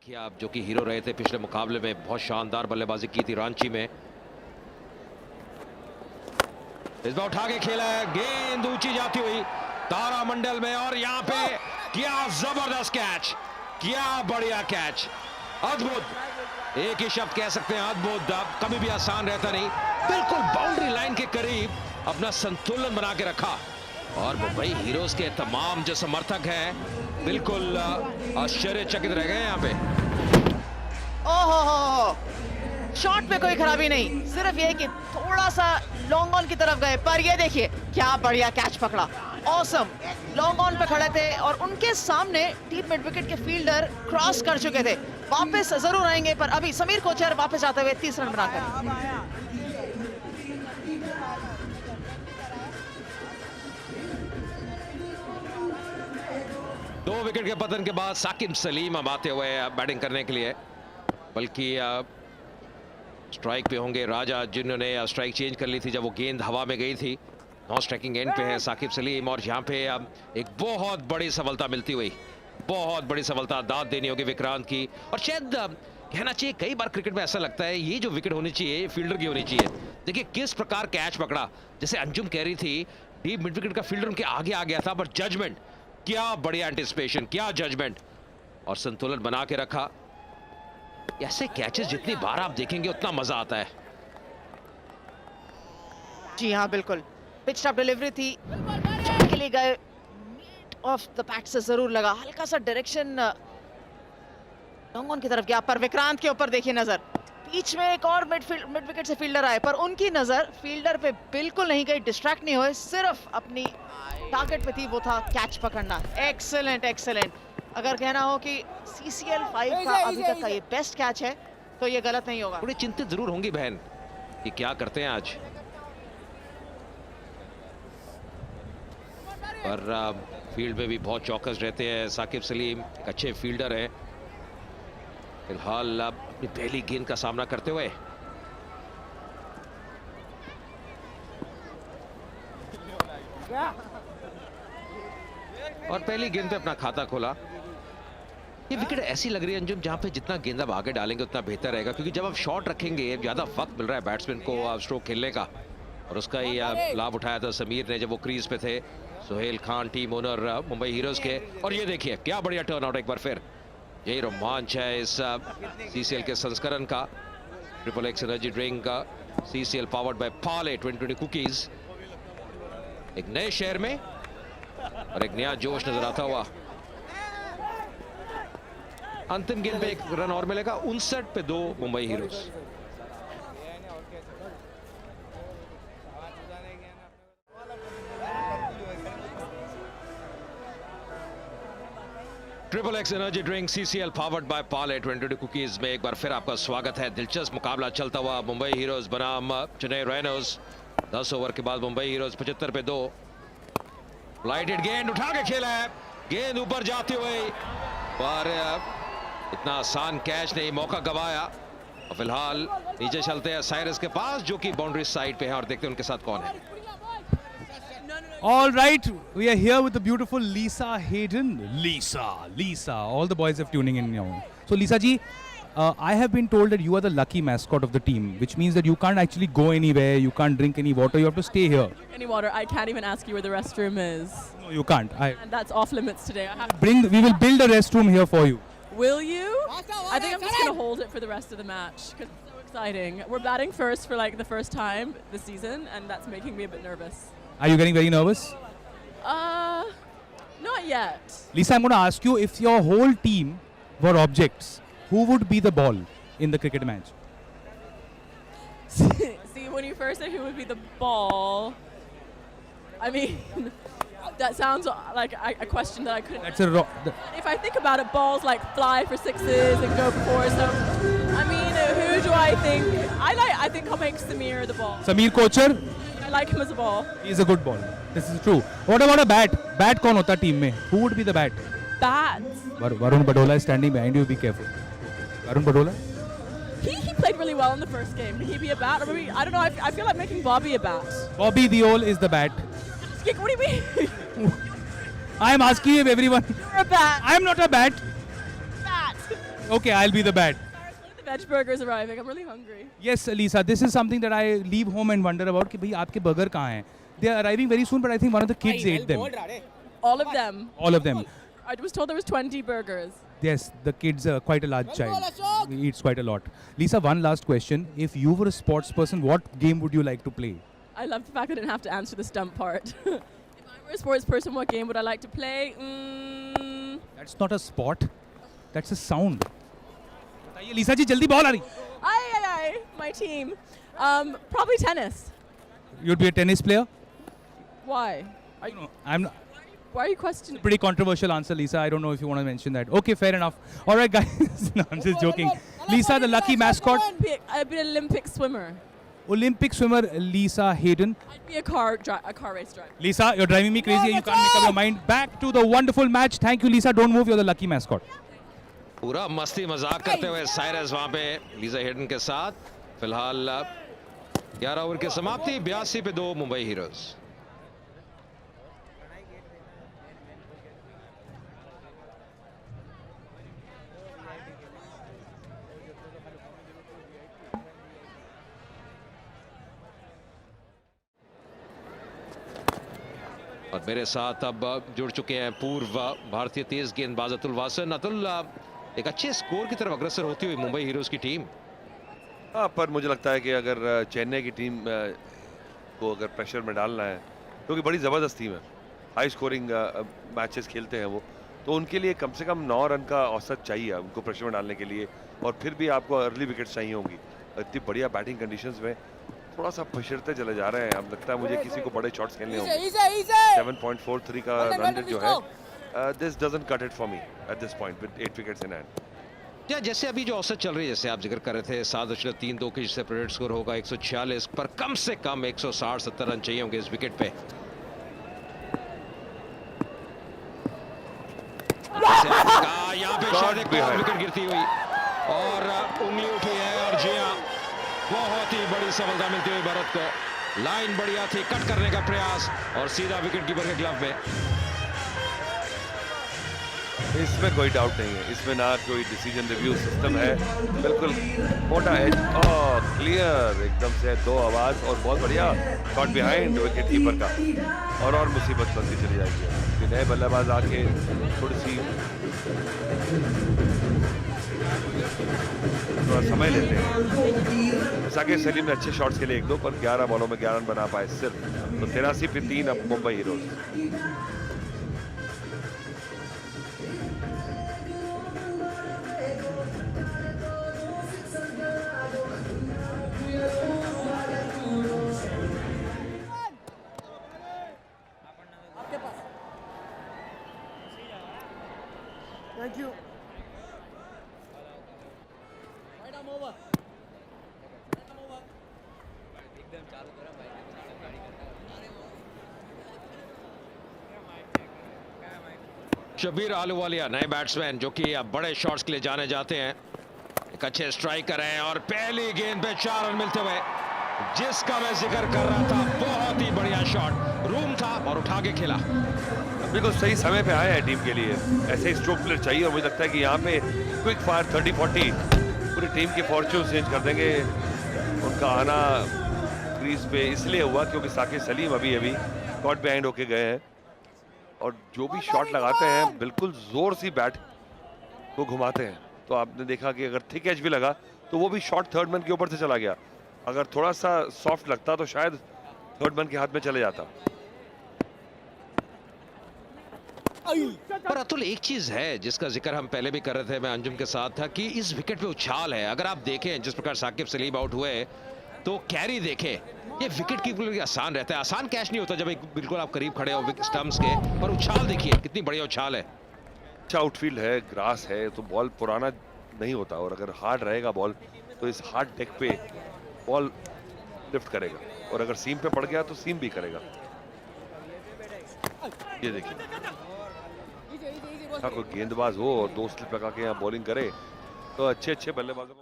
देखिए आप, जो कि हीरो रहे थे पिछले मुकाबले में, बहुत शानदार बल्लेबाजी की थी रांची में। इस बार उठा के खेला है, गेंद ऊंची जाती हुई तारामंडल में, और यहां पे क्या जबरदस्त कैच, क्या बढ़िया कैच, अद्भुत। एक ही शब्द कह सकते हैं, अद्भुत। कभी भी आसान रहता नहीं, बिल्कुल बाउंड्री लाइन के करीब अपना संतुलन बना के रखा। और मुंबई हीरोज के तमाम जो समर्थक हैं बिल्कुल आश्चर्यचकित रह गए यहाँ पे। ओहो, शॉट में कोई खराबी नहीं, सिर्फ ये कि थोड़ा सा लॉन्ग ऑन की तरफ गए, पर ये देखिए क्या बढ़िया कैच पकड़ा, ऑसम। लॉन्ग ऑन पे खड़े थे और उनके सामने डीप मिड विकेट के फील्डर क्रॉस कर चुके थे। वापस जरूर आएंगे, पर अभी समीर कोचर वापस आते हुए 30 रन बनाकर। दो विकेट के पतन के बाद साकिब सलीम अब आते हुए बैटिंग करने के लिए, बल्कि स्ट्राइक पे होंगे राजा, जिन्होंने स्ट्राइक चेंज कर ली थी जब वो गेंद हवा में गई थी। नॉन स्ट्राइकिंग एंड पे है साकिब सलीम, और यहाँ पे एक बहुत बड़ी सफलता मिलती हुई, बहुत बड़ी सफलता दाद देनी होगी विक्रांत की। और शायद कहना चाहिए, कई बार क्रिकेट में ऐसा लगता है ये जो विकेट होनी चाहिए फील्डर की होनी चाहिए। देखिए किस प्रकार कैच पकड़ा, जैसे अंजुम कह रही थी डीप मिड विकेट का फील्डर उनके आगे आ गया था, पर जजमेंट, क्या बढ़िया एंटिसिपेशन, क्या जजमेंट, और संतुलन बना के रखा। ऐसे कैचेस जितनी बार आप देखेंगे उतना मजा आता है। जी हाँ बिल्कुल, पिच टॉप डिलीवरी थी, शॉट के लिए गए, मीट ऑफ द पैट से जरूर लगा, हल्का सा डायरेक्शन लॉन्ग ऑन की तरफ गया, पर विक्रांत के ऊपर देखिए नजर। बीच में एक और मिड विकेट से फील्डर आए, पर उनकी नजर फील्डर पे बिल्कुल नहीं गई, डिस्ट्रैक्ट नहीं हुए, सिर्फ अपनी टारगेट पे थी, वो था कैच पकड़ना। Excellent excellent. अगर कहना हो कि CCL 5 का अभी तक का ये बेस्ट कैच है तो ये गलत नहीं होगा। थोड़ी चिंतित जरूर होंगी बहन कि क्या करते हैं आज, पर फील्ड में भी बहुत चौकस रहते हैं साकिब सलीम, एक अच्छे फील्डर हैं। फिलहाल अपनी पहली गेंद का सामना करते हुए और पहली गेंद पे अपना खाता खोला। ये विकेट ऐसी लग रही है अंजुम, जहां पे जितना गेंद आप आगे डालेंगे उतना बेहतर रहेगा, क्योंकि जब आप शॉट रखेंगे ज्यादा वक्त मिल रहा है बैट्समैन को स्ट्रोक खेलने का, और उसका ही लाभ उठाया था समीर ने जब वो क्रीज पे थे। Sohail Khan team owner Mumbai heroes के, और ये देखिए क्या बढ़िया टर्न आउट एक बार फिर। यही रोमांच है इस CCL के संस्करण का, XXX एनर्जी ड्रिंक का, CCL powered by Parle 2020 cookies. एक नए शहर में और एक नया जोश नजर आता हुआ। अंतिम गेंद पे एक रन और मिलेगा, 59 पे 2 Mumbai heroes. XXX energy drink CCL powered by Parle 2020 cookies में एक बार फिर आपका स्वागत है। दिलचस्प मुकाबला चलता हुआ मुंबई हीरोज बनाम चेन्नई राइनोज। 10 ओवर के बाद मुंबई हीरोज 75 पे 2। फ्लाइटेड गेंद उठा के खेला है, गेंद ऊपर जाती हुई, पर इतना आसान कैच नहीं, मौका गवाया। और फिलहाल नीचे चलते हैं साइरस के पास, जो कि बाउंड्री साइड पे है, और देखते हैं उनके साथ कौन है। All right, we are here with the beautiful Lisa Hayden. Lisa, all the boys are tuning in now. So Lisa ji, I have been told that you are the lucky mascot of the team, which means that you can't actually go anywhere, you can't drink any water, you have to stay here. Any water? I can't even ask you where the restroom is. No, you can't. And that's off limits today. I have We will build a restroom here for you. Will you? I think I'm just gonna hold it for the rest of the match because it's so exciting. We're batting first for like the first time this season, and that's making me a bit nervous. Are you getting very nervous? Not yet. Lisa, I'm going to ask you, if your whole team were objects, who would be the ball in the cricket match? See, when you first said who would be the ball, I mean, that sounds like a question that I couldn't. That's a If I think about it, balls like fly for sixes and go for fours. So, I mean, who do I think? I think I'll make Samir the ball. Samir Kochar? I like him as a ball. He is a good ball. This is true. What about a bat? Bat कौन होता team में? Who would be the bat? Bats. Varun Badola is standing behind you. Be careful. Varun Badola? He played really well in the first game. Could he be a bat? Or maybe, I don't know. I feel like making Bobby a bat. Bobby Deol is the bat. What do you mean? I am asking if everyone. You're a bat. I am not a bat. Bat. Okay, I'll be the bat. When are the veg burgers arriving? I'm really hungry. Yes, Lisa, this is something that I leave home and wonder about कि भाई आपके burger कहाँ हैं? They are arriving very soon, but I think one of the kids ate them. All of them. All of them. I was told there was 20 burgers. Yes, the kid's quite a large child. He eats quite a lot. Lisa, one last question. If you were a sports person, what game would you like to play? I love the fact I didn't have to answer the stump part. If I were a sports person, what game would I like to play? That's not a sport. That's a sound. बताइए Lisa जी जल्दी ball आ रही. Aye, my team. Probably tennis. You'd be a tennis player? Why? I'm not. Why are you questioning? Pretty controversial answer, Lisa. I don't know if you want to mention that. Okay, fair enough. All right, guys. No, I'm just joking. Lisa, the lucky mascot. I'd be an Olympic swimmer. Olympic swimmer Lisa Hayden. I'd be a car race driver. Lisa, you're driving me crazy. You can't make up your mind. Back to the wonderful match. Thank you, Lisa. Don't move. You're the lucky mascot. पूरा मस्ती मजाक करते हुए Cyrus वहां पे Lisa Hayden के साथ. फिलहाल 11 ओवर की समाप्ति, 82 पे 2 मुंबई हीरोज. और मेरे साथ अब जुड़ चुके हैं पूर्व भारतीय तेज गेंदबाज अतुल वासन. अतुल, एक अच्छे स्कोर की तरफ अग्रसर होती हुई मुंबई हीरोज की टीम. हाँ, पर मुझे लगता है कि अगर चेन्नई की टीम को अगर प्रेशर में डालना है, क्योंकि बड़ी ज़बरदस्त टीम है, हाई स्कोरिंग मैचेस खेलते हैं वो, तो उनके लिए कम से कम 9 रन का औसत चाहिए उनको प्रेशर में डालने के लिए. और फिर भी आपको अर्ली विकेट्स चाहिए होंगी. इतनी बढ़िया बैटिंग कंडीशंस में थोड़ा सा फिसलते चले जा रहे हैं. अब लगता है मुझे किसी को बड़े शॉट्स खेलने होंगे. 7.43 का रन रेट जो है, this doesn't cut it for me at this point with 8 wickets in hand. या जैसे अभी जो औसत चल रही है, जैसे आप जिक्र कर रहे थे, 7.32 की सेपरेट स्कोर होगा 146 पर, कम से कम 160-70 रन चाहिए होंगे इस विकेट पे. यहाँ पे शायद एक और विकेट गिरती हुई और उंगली उठी है. और जी हाँ, बहुत ही बड़ी सफलता मिलती हुई भारत को. लाइन बढ़िया थी, कट करने का प्रयास और सीधा विकेट कीपर के ग्लव में. इसमें कोई डाउट नहीं है, इसमें ना कोई डिसीजन रिव्यू सिस्टम है. बिल्कुल मोटा एज, क्लियर एकदम से 2 आवाज और बहुत बढ़िया शॉट बिहाइंड विकेट कीपर का. और मुसीबत बनती चली जाएगी. नए बल्लेबाज आके थोड़ा समय लेते हैं. साकिब सलीम ने अच्छे शॉट्स के लिए 1-2 पर 11 बॉलों में 11 रन बना पाए सिर्फ. तो 83 पे 3 अब Mumbai heroes. Thank you. Shabbir Ahluwalia, नए बैट्समैन जो कि अब बड़े शॉट्स के लिए जाने जाते हैं. एक अच्छे स्ट्राइकर हैं और पहली गेंद पे 4 रन मिलते हुए, जिसका मैं जिक्र कर रहा था, बहुत ही बढ़िया शॉट. रूम था और उठा के खेला. बिल्कुल सही समय पे आया है टीम के लिए. ऐसे ही स्ट्रोक प्लेयर चाहिए और मुझे लगता है कि यहाँ पे क्विक फायर 30-40 पूरी टीम के फॉर्च्यून चेंज कर देंगे. उनका आना क्रीज पे इसलिए हुआ क्योंकि साकिब सलीम अभी कॉट बिहाइंड होके गए हैं. और जो भी शॉट लगाते हैं बिल्कुल जोर सी बैट को घुमाते हैं. तो आपने देखा कि अगर थिक एज भी लगा तो वो भी शॉट थर्ड मैन के ऊपर से चला गया. अगर थोड़ा सा सॉफ्ट लगता तो शायद थर्ड मैन के हाथ में चले जाता. पर अतुल, एक चीज है जिसका जिक्र हम पहले भी कर रहे थे, मैं अंजुम के साथ था, कि इस विकेट पे उछाल है. अगर आप देखें जिस प्रकार साकिब सलीम आउट हुए तो कैरी देखें, ये विकेट कीपर के आसान रहता है. आसान कैच नहीं होता जब एक बिल्कुल आप करीब खड़े हो स्टंप्स के, पर उछाल देखिए कितनी बढ़िया उछाल है. अच्छा आउटफील्ड है, ग्रास है, तो बॉल पुराना नहीं होता. और अगर हार्ड रहेगा बॉल तो इस हार्ड डेक पे बॉल लिफ्ट करेगा. और अगर सीम पे पड़ गया तो सीम भी करेगा. ये देखिए, कोई गेंदबाज हो और 2 स्लिप लगा के यहाँ बॉलिंग करे तो अच्छे बल्लेबाजों को